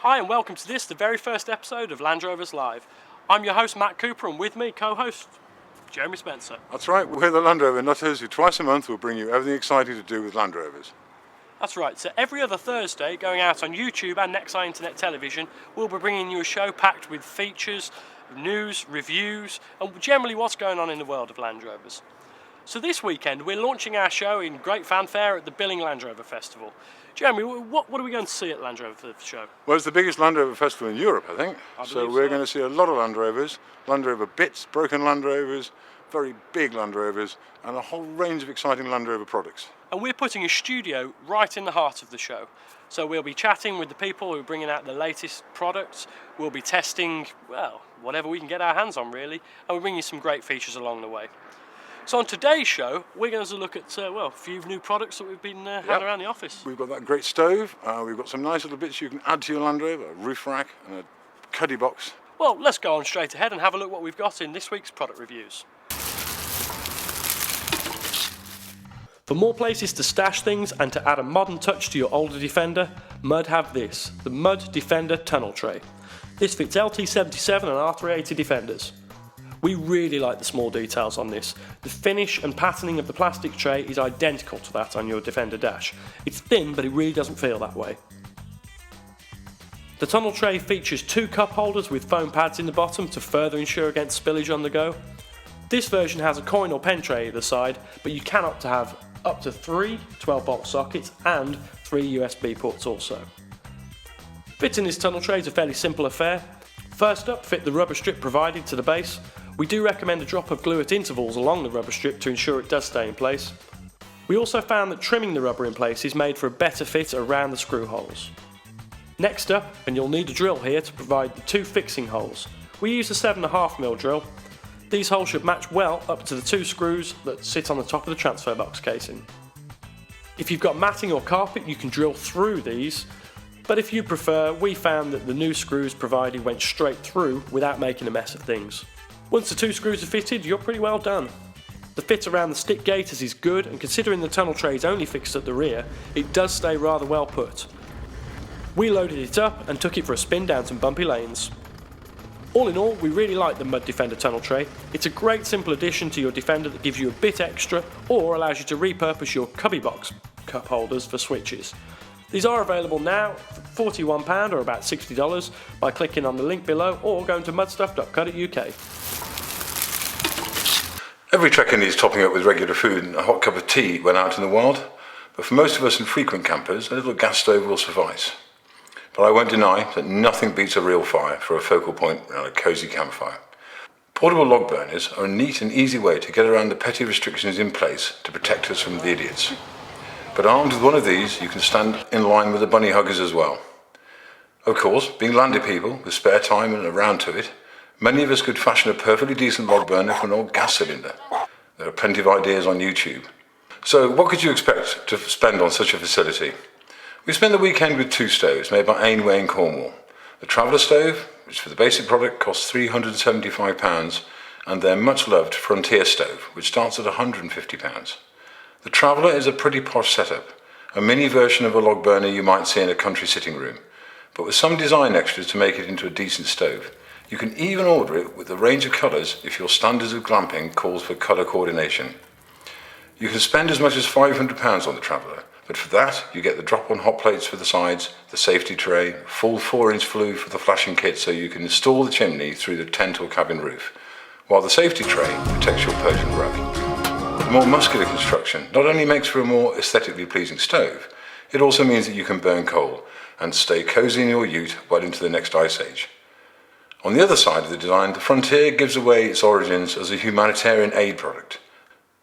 Hi and welcome to the very first episode of Land Rovers Live. I'm your host Matt Cooper and with me co-host Jeremy Spencer. That's right, we're the Land Rover nutters who twice a month will bring you everything exciting to do with Land Rovers. That's right, so every other Thursday going out on YouTube and Nexi Internet Television, we'll be bringing you a show packed with features, news, reviews and generally what's going on in the world of Land Rovers. So this weekend we're launching our show in great fanfare at the Billing Land Rover Festival. Jeremy, what are we going to see at Land Rover for the show? Well, it's the biggest Land Rover festival in Europe, I think. So we're going to see a lot of Land Rovers, Land Rover bits, broken Land Rovers, very big Land Rovers, and a whole range of exciting Land Rover products. And we're putting a studio right in the heart of the show. So we'll be chatting with the people who are bringing out the latest products. We'll be testing, well, whatever we can get our hands on really, and we'll bring you some great features along the way. So on today's show, we're going to look at a few new products that we've been having around the office. We've got that great stove, we've got some nice little bits you can add to your Land Rover, a roof rack and a cuddy box. Well, let's go on straight ahead and have a look what we've got in this week's product reviews. For more places to stash things and to add a modern touch to your older Defender, Mud have this, the Mud Defender Tunnel Tray. This fits LT77 and R380 Defenders. We really like the small details on this. The finish and patterning of the plastic tray is identical to that on your Defender dash. It's thin, but it really doesn't feel that way. The tunnel tray features two cup holders with foam pads in the bottom to further ensure against spillage on the go. This version has a coin or pen tray either side, but you can opt to have up to 3 12-volt sockets and 3 USB ports also. Fitting this tunnel tray is a fairly simple affair. First up, fit the rubber strip provided to the base. We do recommend a drop of glue at intervals along the rubber strip to ensure it does stay in place. We also found that trimming the rubber in place is made for a better fit around the screw holes. Next up, and you'll need a drill here to provide the two fixing holes. We use a 7.5mm drill. These holes should match well up to the two screws that sit on the top of the transfer box casing. If you've got matting or carpet, you can drill through these, but if you prefer, we found that the new screws provided went straight through without making a mess of things. Once the two screws are fitted, you're pretty well done. The fit around the stick gaiters is good, and considering the tunnel tray is only fixed at the rear, it does stay rather well put. We loaded it up and took it for a spin down some bumpy lanes. All in all, we really like the Mud Defender tunnel tray. It's a great simple addition to your Defender that gives you a bit extra or allows you to repurpose your cubby box cup holders for switches. These are available now for £41 or about $60 by clicking on the link below or going to mudstuff.co.uk. Every trekker needs topping up with regular food and a hot cup of tea when out in the wild, but for most of us infrequent campers, a little gas stove will suffice. But I won't deny that nothing beats a real fire for a focal point around a cosy campfire. Portable log burners are a neat and easy way to get around the petty restrictions in place to protect us from the idiots. But armed with one of these, you can stand in line with the bunny huggers as well. Of course, being landed people with spare time and a round to it, many of us could fashion a perfectly decent log burner from an old gas cylinder. There are plenty of ideas on YouTube. So what could you expect to spend on such a facility? We spent the weekend with two stoves made by Ainway in Cornwall. The Traveller stove, which for the basic product costs £375, and their much loved Frontier stove, which starts at £150. The Traveller is a pretty posh setup, a mini version of a log burner you might see in a country sitting room, but with some design extras to make it into a decent stove. You can even order it with a range of colours if your standards of glamping calls for colour coordination. You can spend as much as £500 on the Traveller, but for that you get the drop-on hot plates for the sides, the safety tray, full 4-inch flue for the flashing kit so you can install the chimney through the tent or cabin roof, while the safety tray protects your Persian rug. The more muscular construction not only makes for a more aesthetically pleasing stove, it also means that you can burn coal and stay cosy in your ute well into the next ice age. On the other side of the design, the Frontier gives away its origins as a humanitarian aid product.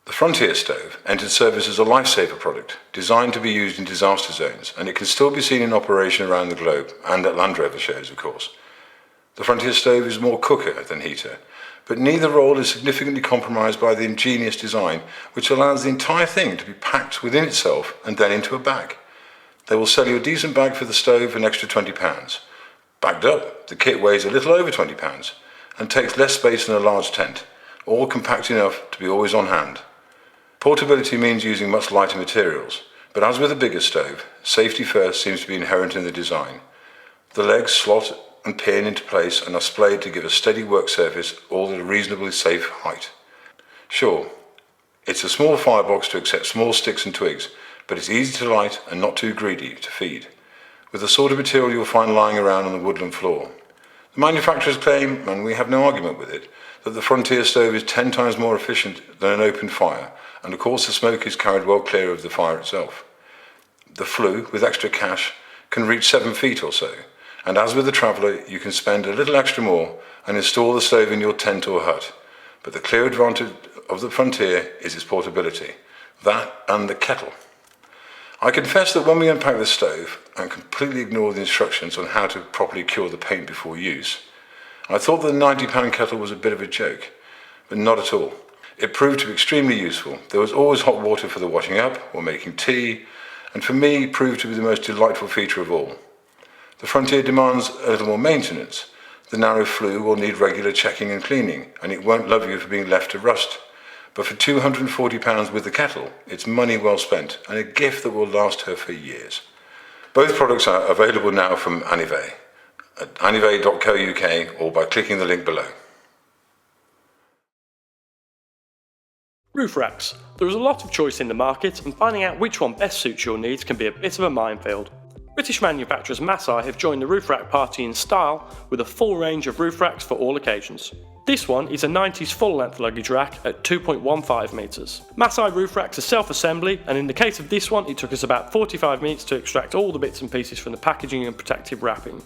The Frontier stove entered service as a lifesaver product, designed to be used in disaster zones, and it can still be seen in operation around the globe, and at Land Rover shows, of course. The Frontier stove is more cooker than heater, but neither role is significantly compromised by the ingenious design, which allows the entire thing to be packed within itself and then into a bag. They will sell you a decent bag for the stove for an extra £20. Bagged up, the kit weighs a little over £20 and takes less space than a large tent, all compact enough to be always on hand. Portability means using much lighter materials, but as with a bigger stove, safety first seems to be inherent in the design. The legs slot and pin into place and are splayed to give a steady work surface all at a reasonably safe height. Sure, it's a small firebox to accept small sticks and twigs, but it's easy to light and not too greedy to feed, with the sort of material you'll find lying around on the woodland floor. The manufacturers claim, and we have no argument with it, that the Frontier stove is 10 times more efficient than an open fire, and of course the smoke is carried well clear of the fire itself. The flue, with extra cash, can reach 7 feet or so, and as with the Traveller, you can spend a little extra more and install the stove in your tent or hut. But the clear advantage of the Frontier is its portability. That and the kettle. I confess that when we unpacked the stove and completely ignored the instructions on how to properly cure the paint before use, I thought that the £90 kettle was a bit of a joke, but not at all. It proved to be extremely useful. There was always hot water for the washing up or making tea, and for me proved to be the most delightful feature of all. The Frontier demands a little more maintenance. The narrow flue will need regular checking and cleaning, and it won't love you for being left to rust. But for £240 with the kettle, it's money well spent, and a gift that will last her for years. Both products are available now from Anive at anive.co.uk or by clicking the link below. Roof racks. There is a lot of choice in the market, and finding out which one best suits your needs can be a bit of a minefield. British manufacturers Massi have joined the roof rack party in style with a full range of roof racks for all occasions. This one is a 90s full-length luggage rack at 2.15 metres. Massi roof racks are self-assembly, and in the case of this one it took us about 45 minutes to extract all the bits and pieces from the packaging and protective wrapping.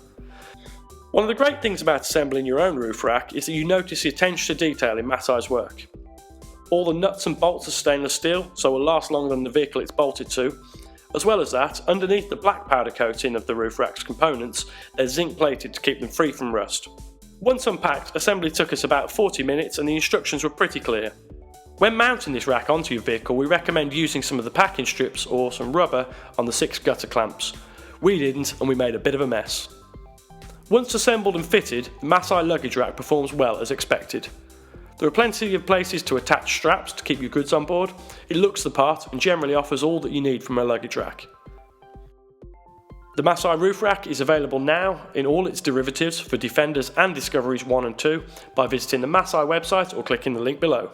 One of the great things about assembling your own roof rack is that you notice the attention to detail in Massi's work. All the nuts and bolts are stainless steel, so will last longer than the vehicle it's bolted to. As well as that, underneath the black powder coating of the roof rack's components, they're zinc plated to keep them free from rust. Once unpacked, assembly took us about 40 minutes and the instructions were pretty clear. When mounting this rack onto your vehicle, we recommend using some of the packing strips or some rubber on the 6 gutter clamps. We didn't, and we made a bit of a mess. Once assembled and fitted, the Massi luggage rack performs well as expected. There are plenty of places to attach straps to keep your goods on board. It looks the part and generally offers all that you need from a luggage rack. The Massi roof rack is available now in all its derivatives for Defenders and Discoveries 1 and 2 by visiting the Massi website or clicking the link below.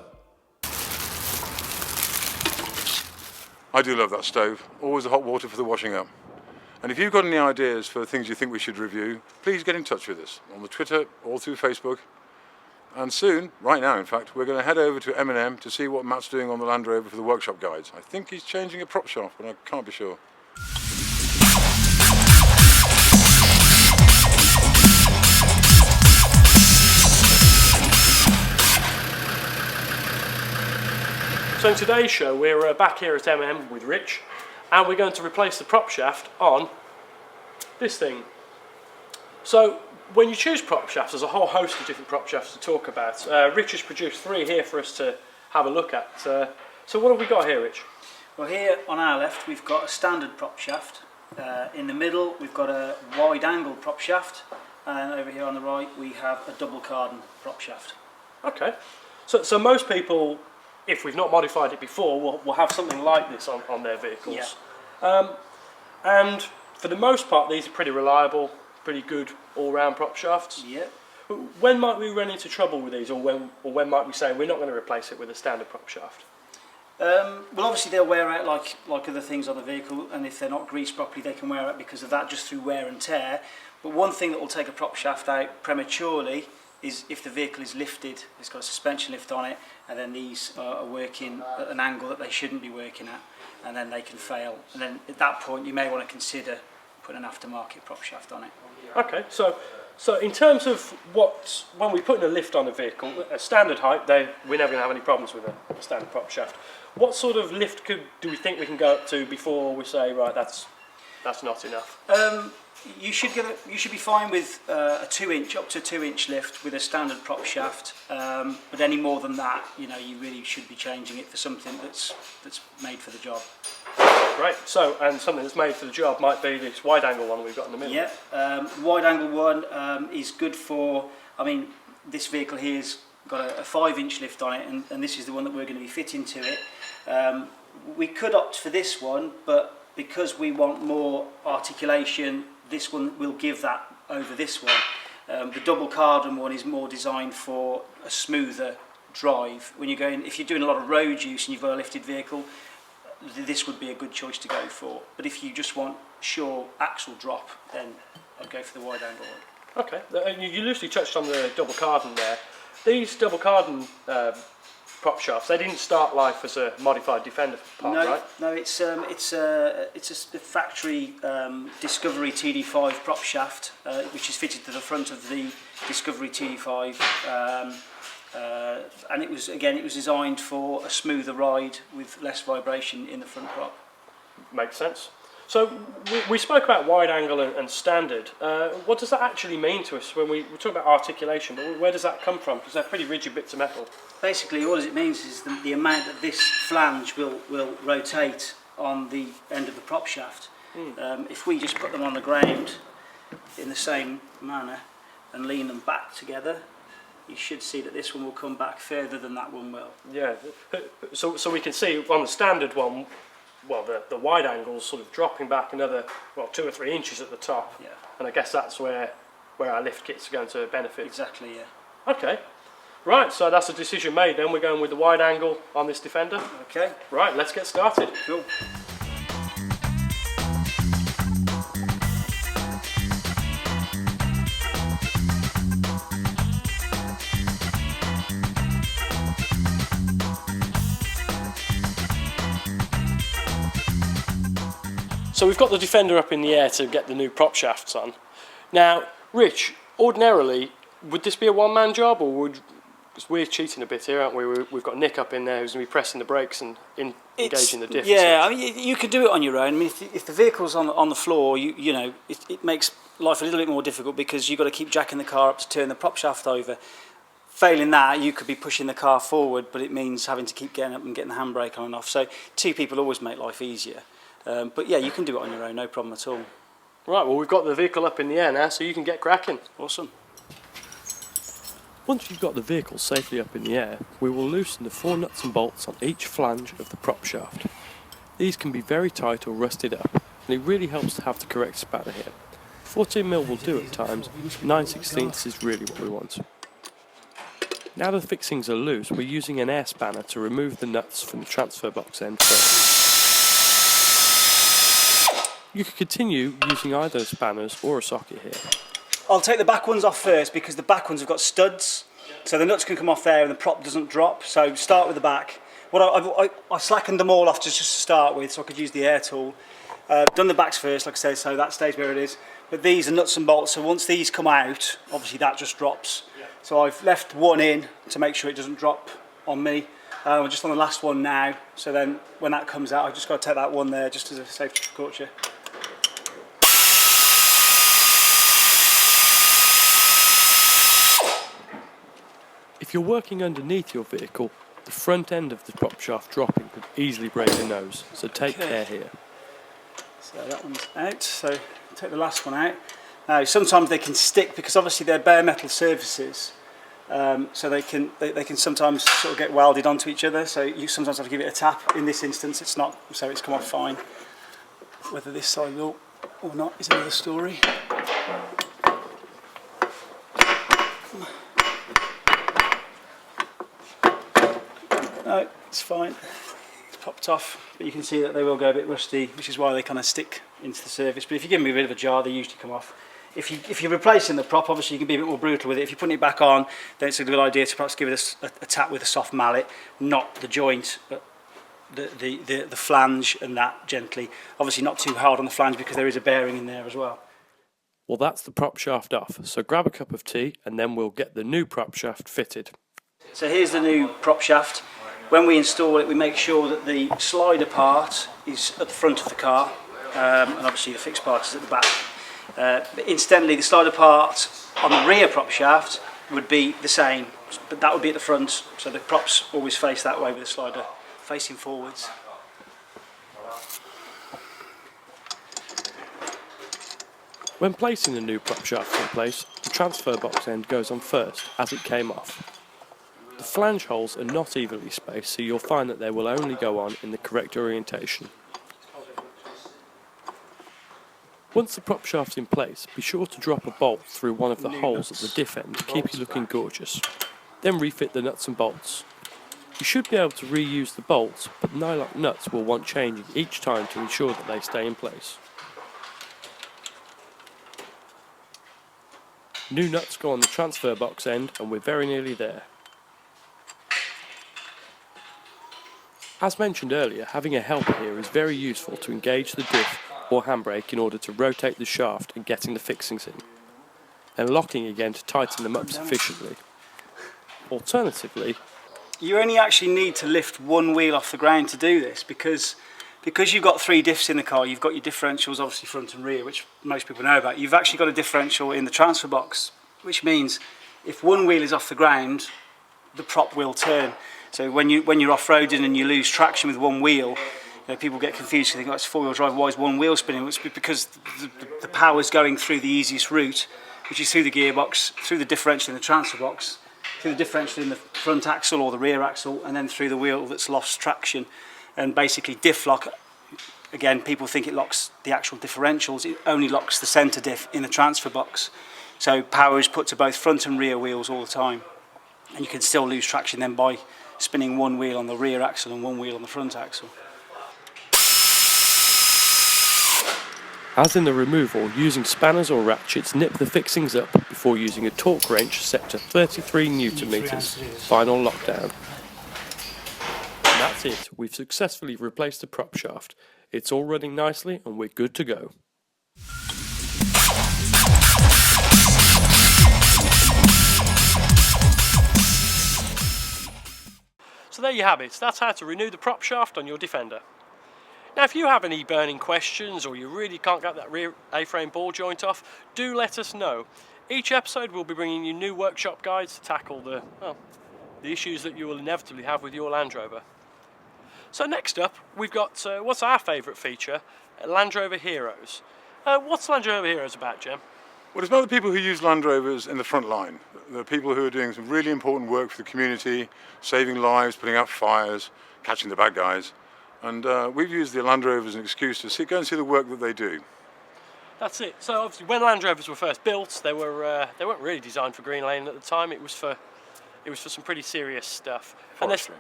I do love that stove. Always the hot water for the washing up. And if you've got any ideas for things you think we should review, please get in touch with us on the Twitter or through Facebook. And soon, right now in fact, we're going to head over to M&M to see what Matt's doing on the Land Rover for the workshop guides. I think he's changing a prop shaft, but I can't be sure. So in today's show we're back here at M&M with Rich, and we're going to replace the prop shaft on this thing. So when you choose prop shafts, there's a whole host of different prop shafts to talk about. Rich has produced 3 here for us to have a look at. So what have we got here, Rich? Well, here on our left we've got a standard prop shaft. In the middle we've got a wide angle prop shaft, and over here on the right we have a double cardan prop shaft. Okay, so most people, if we've not modified it before, will have something like this on their vehicles. Yeah. And for the most part these are pretty reliable, pretty good all-round prop shafts. Yeah. When might we run into trouble with these, or when might we say we're not going to replace it with a standard prop shaft? Well, obviously they'll wear out like other things on the vehicle, and if they're not greased properly they can wear out because of that, just through wear and tear. But one thing that will take a prop shaft out prematurely is if the vehicle is lifted, it's got a suspension lift on it, and then these are working at an angle that they shouldn't be working at, and then they can fail. And then at that point you may want to consider putting an aftermarket prop shaft on it. Okay, so in terms of when we put in a lift on a vehicle, a standard height, we're never going to have any problems with a standard prop shaft. What sort of lift do we think we can go up to before we say, right, that's not enough? You should be fine with a 2-inch, up to 2-inch lift with a standard prop shaft. But any more than that, you really should be changing it for something that's made for the job. Great. So, and something that's made for the job might be this wide angle one we've got in the middle. Yeah, wide angle one is good for. I mean, this vehicle here's got a 5-inch lift on it, and this is the one that we're going to be fitting to it. We could opt for this one, but because we want more articulation, this one will give that over this one. The double cardon one is more designed for a smoother drive. When you're going, if you're doing a lot of road use and you've got a lifted vehicle, this would be a good choice to go for. But if you just want sure axle drop, then I'd go for the wide angle one. Okay, you loosely touched on the double cardon there. These double cardon prop shafts, they didn't start life as a modified Defender part, right? No, it's a factory Discovery TD5 prop shaft, which is fitted to the front of the Discovery TD5, and it was designed for a smoother ride with less vibration in the front prop. Makes sense. So we spoke about wide angle and standard. What does that actually mean to us when we talk about articulation? But where does that come from? Because they're pretty rigid bits of metal. Basically, all it means is the amount that this flange will rotate on the end of the prop shaft. If we just put them on the ground in the same manner and lean them back together, you should see that this one will come back further than that one will. Yeah. So we can see on the standard one, well, the wide angle's sort of dropping back another 2 or 3 inches at the top. Yeah. And I guess that's where our lift kits are going to benefit. Exactly. Yeah. Okay. Right, so that's a decision made then. We're going with the wide angle on this Defender. Okay. Right, let's get started. Cool. So we've got the Defender up in the air to get the new prop shafts on. Now, Rich, ordinarily, would this be a one-man job, or would... Because we're cheating a bit here, aren't we? We've got Nick up in there who's going to be pressing the brakes and engaging the diff. Yeah, I mean, you can do it on your own. I mean, if the vehicle's on the floor, you know, it makes life a little bit more difficult because you've got to keep jacking the car up to turn the prop shaft over. Failing that, you could be pushing the car forward, but it means having to keep getting up and getting the handbrake on and off. So 2 people always make life easier. But yeah, you can do it on your own, no problem at all. Right, well, we've got the vehicle up in the air now, so you can get cracking. Awesome. Once you've got the vehicle safely up in the air, we will loosen the 4 nuts and bolts on each flange of the prop shaft. These can be very tight or rusted up, and it really helps to have the correct spanner here. 14mm will do at times, 9/16 is really what we want. Now the fixings are loose, we're using an air spanner to remove the nuts from the transfer box end first. You can continue using either spanners or a socket here. I'll take the back ones off first because the back ones have got studs, so the nuts can come off there and the prop doesn't drop. So start with the back. I slackened them all off just to start with, so I could use the air tool. Done the backs first, like I said, so that stays where it is. But these are nuts and bolts, so once these come out, obviously that just drops. So I've left one in to make sure it doesn't drop on me. I'm just on the last one now, so then when that comes out, I've just got to take that one there just as a safety precaution. If you're working underneath your vehicle, the front end of the prop shaft dropping could easily break the nose, so take care here. So that one's out, so take the last one out. Now sometimes they can stick because obviously they're bare metal surfaces, so they can sometimes sort of get welded onto each other, so you sometimes have to give it a tap. In this instance it's not, so it's come off fine. Whether this side will or not is another story. No, it's fine. It's popped off, but you can see that they will go a bit rusty, which is why they kind of stick into the surface. But if you give them a bit of a jar, they usually come off. If you're replacing the prop, obviously you can be a bit more brutal with it. If you're putting it back on, then it's a good idea to perhaps give it a tap with a soft mallet, not the joint, but the flange and that gently. Obviously not too hard on the flange because there is a bearing in there as well. Well, that's the prop shaft off, so grab a cup of tea and then we'll get the new prop shaft fitted. So here's the new prop shaft. When we install it, we make sure that the slider part is at the front of the car, and obviously the fixed part is at the back. Incidentally, the slider part on the rear prop shaft would be the same, but that would be at the front, so the props always face that way with the slider facing forwards. When placing the new prop shaft in place, the transfer box end goes on first, as it came off. The flange holes are not evenly spaced, so you'll find that they will only go on in the correct orientation. Once the prop shaft's in place, be sure to drop a bolt through one of the holes at the diff end to keep you looking gorgeous. Then refit the nuts and bolts. You should be able to reuse the bolts, but nylock nuts will want changing each time to ensure that they stay in place. New nuts go on the transfer box end and we're very nearly there. As mentioned earlier, having a helper here is very useful to engage the diff or handbrake in order to rotate the shaft and getting the fixings in, and locking again to tighten them up sufficiently. Alternatively, you only actually need to lift one wheel off the ground to do this because you've got 3 diffs in the car. You've got your differentials, obviously front and rear, which most people know about. You've actually got a differential in the transfer box, which means if one wheel is off the ground, the prop will turn. So when you're off-roading and you lose traction with one wheel, you know, people get confused. They think, oh, it's 4-wheel drive, why is one wheel spinning? It's because the power's going through the easiest route, which is through the gearbox, through the differential in the transfer box, through the differential in the front axle or the rear axle, and then through the wheel that's lost traction. And basically diff lock, again, people think it locks the actual differentials. It only locks the centre diff in the transfer box. So power is put to both front and rear wheels all the time. And you can still lose traction then by spinning one wheel on the rear axle and one wheel on the front axle. as in the removal, using spanners or ratchets nip the fixings up before using a torque wrench set to 33 Newton meters. Final lockdown. And that's it, we've successfully replaced the prop shaft. It's all running nicely and we're good to go. So there you have it, that's how to renew the prop shaft on your Defender. Now if you have any burning questions or you really can't get that rear A-frame ball joint off, do let us know. Each episode we'll be bringing you new workshop guides to tackle the issues that you will inevitably have with your Land Rover. So next up we've got, what's our favourite feature? Land Rover Heroes. What's Land Rover Heroes about, Jem? Well, it's about the people who use Land Rovers in the front line. The people who are doing some really important work for the community, saving lives, putting out fires, catching the bad guys. And we've used the Land Rovers as an excuse to go and see the work that they do. That's it. So obviously when Land Rovers were first built, they weren't really designed for green lane at the time. It was for some pretty serious stuff. Forestry.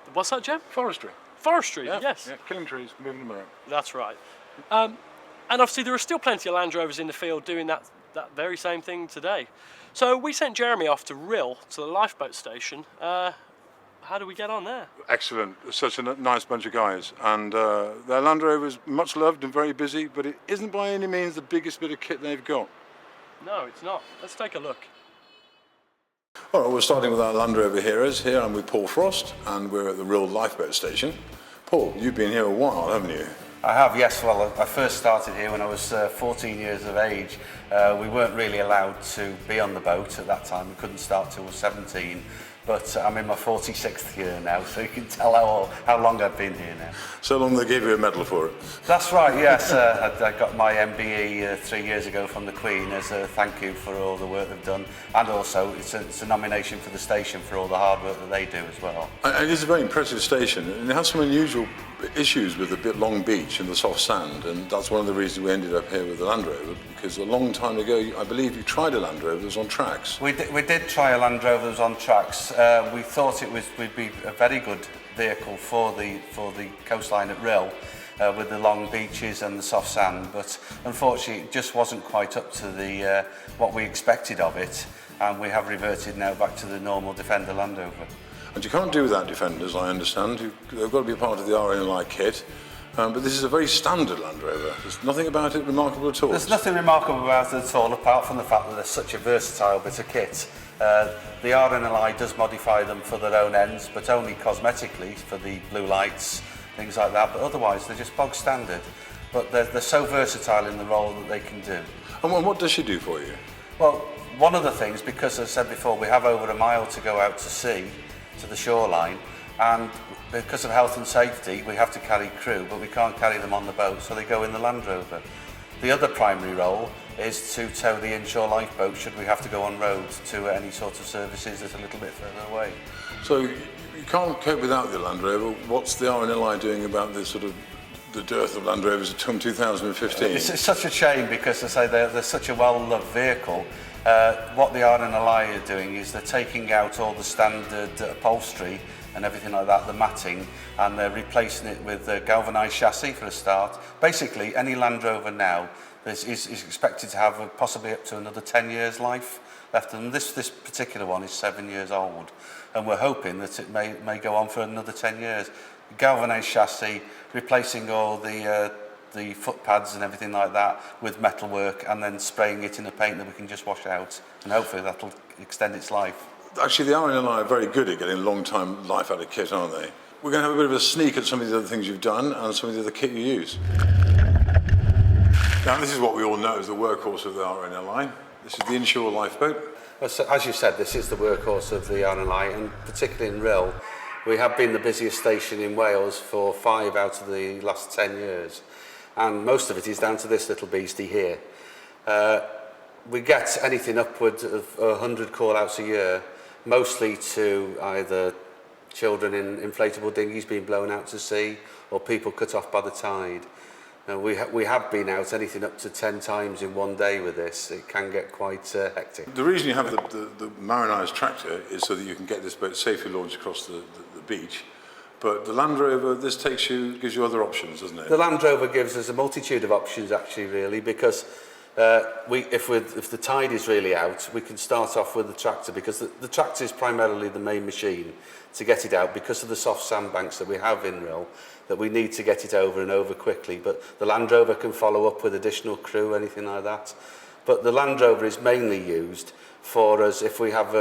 And what's that, Jem? Forestry. Forestry, yeah, yes. Yeah, killing trees, moving them around. That's right. And obviously there are still plenty of Land Rovers in the field doing that very same thing today. So we sent Jeremy off to Rill, to the lifeboat station. How do we get on there? Excellent. Such a nice bunch of guys. And their Land Rover's much loved and very busy, but it isn't by any means the biggest bit of kit they've got. No, it's not. Let's take a look. All right, we're starting with our Land Rover Heroes. Here I'm with Paul Frost, and we're at the Rill lifeboat station. Paul, you've been here a while, haven't you? I have, yes. Well, I first started here when I was 14 years of age. We weren't really allowed to be on the boat at that time. We couldn't start till 17. But I'm in my 46th year now, so you can tell how long I've been here now. So long they gave you a medal for it? That's right, yes. I got my MBE 3 years ago from the Queen as a thank you for all the work they've done. And also, it's a nomination for the station for all the hard work that they do as well. And it's a very impressive station, and it has some unusual issues with the bit long beach and the soft sand, and that's one of the reasons we ended up here with the Land Rover, because a long time ago, I believe you tried a Land Rover that was on tracks. We did try a Land Rover that was on tracks. We thought would be a very good vehicle for the coastline at Rill, with the long beaches and the soft sand, but unfortunately it just wasn't quite up to the what we expected of it, and we have reverted now back to the normal Defender Land Rover. And you can't do without Defenders, I understand. They've got to be part of the RNLI kit. But this is a very standard Land Rover. There's nothing about it remarkable at all. There's nothing remarkable about it at all, apart from the fact that they're such a versatile bit of kit. The RNLI does modify them for their own ends, but only cosmetically for the blue lights, things like that. But otherwise, they're just bog standard. But they're so versatile in the role that they can do. And what does she do for you? Well, one of the things, because as I said before, we have over a mile to go out to sea, to the shoreline, and because of health and safety we have to carry crew, but we can't carry them on the boat, so they go in the Land Rover. The other primary role is to tow the inshore lifeboat should we have to go on road to any sort of services that's a little bit further away. So you can't cope without the Land Rover. What's the RNLI doing about this sort of the dearth of Land Rovers from 2015. It's such a shame because, as I say, they're such a well-loved vehicle. What the RNLI are doing is they're taking out all the standard upholstery and everything like that, the matting, and they're replacing it with a galvanised chassis for a start. Basically, any Land Rover now is expected to have possibly up to another 10 years life left, and this particular one is 7 years old, and we're hoping that it may go on for another 10 years. Galvanised chassis, replacing all the foot pads and everything like that with metalwork, and then spraying it in a paint that we can just wash out, and hopefully that'll extend its life. Actually, the RNLI are very good at getting long-time life out of kit, aren't they? We're going to have a bit of a sneak at some of the other things you've done and some of the other kit you use. Now, this is what we all know is the workhorse of the RNLI. This is the inshore lifeboat. As you said, this is the workhorse of the RNLI, and particularly in Rhyl, we have been the busiest station in Wales for 5 out of the last 10 years. And most of it is down to this little beastie here. We get anything upwards of 100 call-outs a year, mostly to either children in inflatable dinghies being blown out to sea or people cut off by the tide. We have been out anything up to 10 times in one day with this. It can get quite hectic. The reason you have the marinised tractor is so that you can get this boat safely launched across the beach. But the Land Rover, this gives you other options, doesn't it? The Land Rover gives us a multitude of options, actually, really, because if the tide is really out, we can start off with the tractor, because the tractor is primarily the main machine to get it out because of the soft sandbanks that we have in Rhyl, that we need to get it over and over quickly. But the Land Rover can follow up with additional crew, anything like that. But the Land Rover is mainly used for us if we have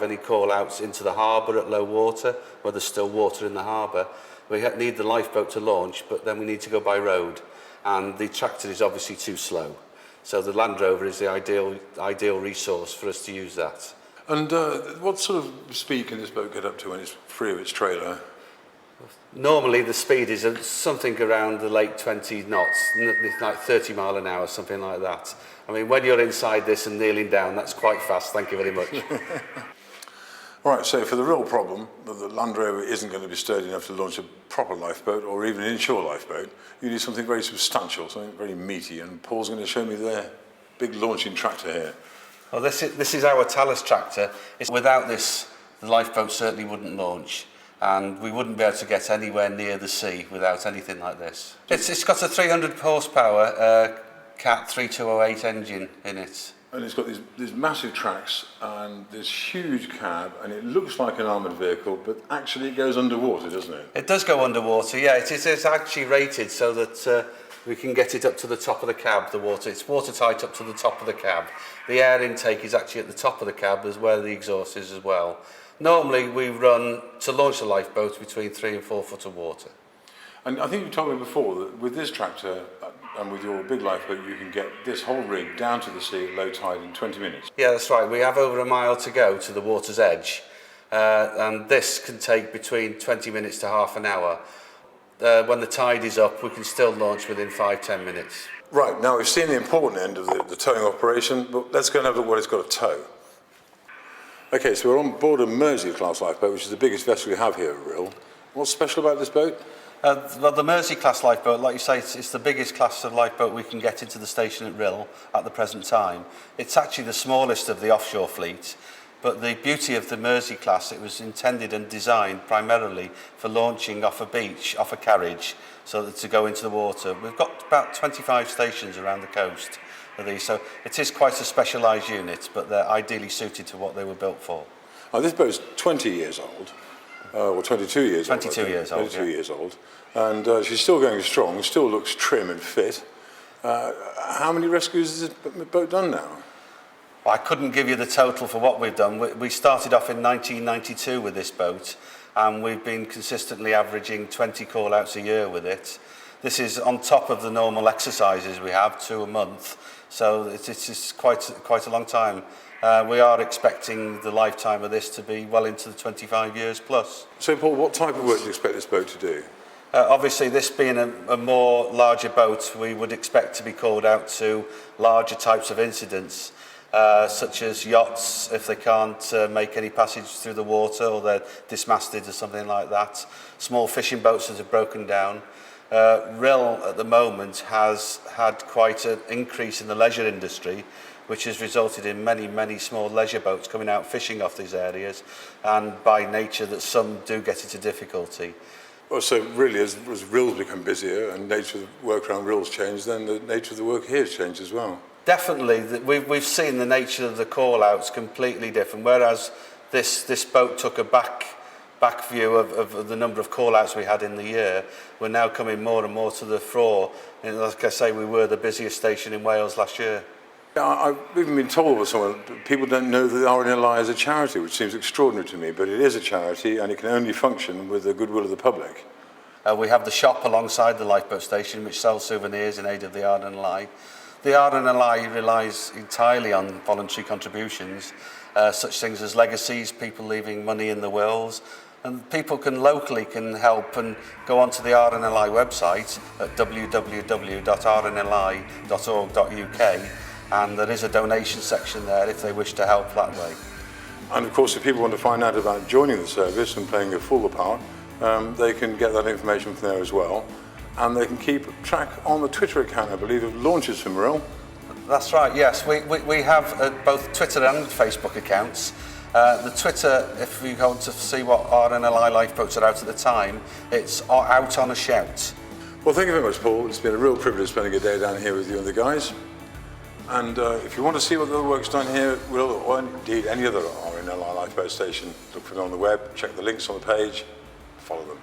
any call-outs into the harbour at low water, where there's still water in the harbour. We need the lifeboat to launch, but then we need to go by road, and the tractor is obviously too slow. So the Land Rover is the ideal resource for us to use that. And what sort of speed can this boat get up to when it's free of its trailer? Normally the speed is something around the late 20 knots, like 30 mile an hour, something like that. I mean, when you're inside this and kneeling down, that's quite fast, thank you very much. All right, so for the real problem, that the Land Rover isn't going to be sturdy enough to launch a proper lifeboat or even an inshore lifeboat, you need something very substantial, something very meaty, and Paul's going to show me their big launching tractor here. Well, this is our Talus tractor. Without this, the lifeboat certainly wouldn't launch, and we wouldn't be able to get anywhere near the sea without anything like this. It's got a 300 horsepower Cat 3208 engine in it. And it's got these massive tracks and this huge cab, and it looks like an armoured vehicle, but actually it goes underwater, doesn't it? It does go underwater, yeah. It's actually rated so that we can get it up to the top of the cab, the water. It's watertight up to the top of the cab. The air intake is actually at the top of the cab, as where the exhaust is as well. Normally we run, to launch a lifeboat, between 3 and 4 foot of water. And I think you told me before that with this tractor and with your big lifeboat, you can get this whole rig down to the sea at low tide in 20 minutes. Yeah, that's right. We have over a mile to go to the water's edge, and this can take between 20 minutes to half an hour. When the tide is up, we can still launch within 5-10 minutes. Right, now we've seen the important end of the towing operation, but let's go and have a look at what it's got to tow. Okay, so we're on board a Mersey class lifeboat, which is the biggest vessel we have here at Rhyl. What's special about this boat? Well, the Mersey class lifeboat, like you say, it's the biggest class of lifeboat we can get into the station at Rhyl at the present time. It's actually the smallest of the offshore fleet, but the beauty of the Mersey class, it was intended and designed primarily for launching off a beach, off a carriage, so that to go into the water. We've got about 25 stations around the coast of these, so it is quite a specialised unit, but they're ideally suited to what they were built for. Now, this boat's 20 years old. Or 22 years old. 22 years old. 22 years old. And she's still going strong, still looks trim and fit. How many rescues has this boat done now? I couldn't give you the total for what we've done. We started off in 1992 with this boat, and we've been consistently averaging 20 call-outs a year with it. This is on top of the normal exercises we have, 2 a month, so it's quite a long time. We are expecting the lifetime of this to be well into the 25 years plus. So, Paul, what type of work do you expect this boat to do? Obviously, this being a more larger boat, we would expect to be called out to larger types of incidents, such as yachts, if they can't make any passage through the water or they're dismasted or something like that, small fishing boats that have broken down. RIL at the moment has had quite an increase in the leisure industry, which has resulted in many small leisure boats coming out fishing off these areas, and by nature that some do get into difficulty. Well, so really, as RILs become busier and nature of the work around RILs change, then the nature of the work here has changed as well. Definitely, we've seen the nature of the call-outs completely different, whereas this boat took a back view of the number of call-outs we had in the year. We're now coming more and more to the fore, and like I say, we were the busiest station in Wales last year. I've even been told by someone that people don't know that the RNLI is a charity, which seems extraordinary to me, but it is a charity and it can only function with the goodwill of the public. We have the shop alongside the lifeboat station, which sells souvenirs in aid of the RNLI. The RNLI relies entirely on voluntary contributions, such things as legacies, people leaving money in the wills, and people locally can help and go onto the RNLI website at www.rnli.org.uk, and there is a donation section there if they wish to help that way. And of course, if people want to find out about joining the service and playing a fuller part, they can get that information from there as well. And they can keep track on the Twitter account, I believe, of launches from RIL. That's right, yes. We have both Twitter and Facebook accounts. The Twitter, if you want to see what RNLI lifeboats are out at the time, it's out on a shout. Well, thank you very much, Paul. It's been a real privilege spending a day down here with you and the guys. And if you want to see what the other work's done here, or indeed any other RNLI lifeboat station, look for them on the web, check the links on the page, follow them.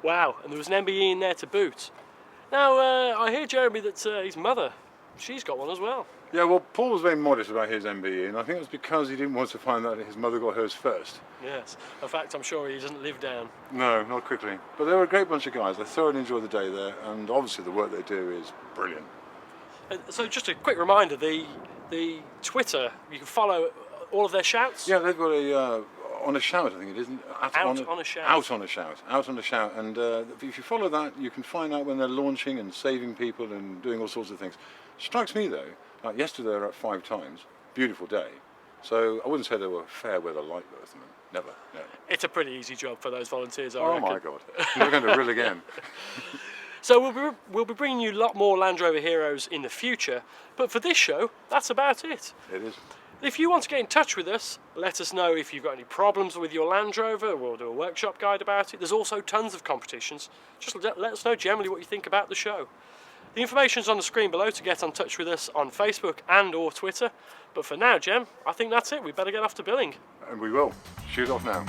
Wow, and there was an MBE in there to boot. Now, I hear, Jeremy, that his mother, she's got one as well. Yeah, well, Paul was very modest about his MBE, and I think it was because he didn't want to find out that his mother got hers first. Yes, in fact, I'm sure he doesn't live down. No, not quickly. But they were a great bunch of guys. I thoroughly enjoyed the day there, and obviously the work they do is brilliant. So just a quick reminder, the Twitter, you can follow all of their shouts? Yeah, they've got a... on a shout, I think it is, isn't it? Out on a shout. Out on a shout. And if you follow that, you can find out when they're launching and saving people and doing all sorts of things. Strikes me, though, like yesterday they were at 5 times. Beautiful day. So I wouldn't say they were fair weather lifeboats. Never. It's a pretty easy job for those volunteers, I reckon. Oh, my God. We're going to rill again. So we'll be bringing you a lot more Land Rover heroes in the future. But for this show, that's about it. It is. If you want to get in touch with us, let us know if you've got any problems with your Land Rover. We'll do a workshop guide about it. There's also tons of competitions. Just let us know generally what you think about the show. The information's on the screen below to get in touch with us on Facebook and or Twitter. But for now, Jem, I think that's it. We better get off to Billing. And we will. Shoot off now.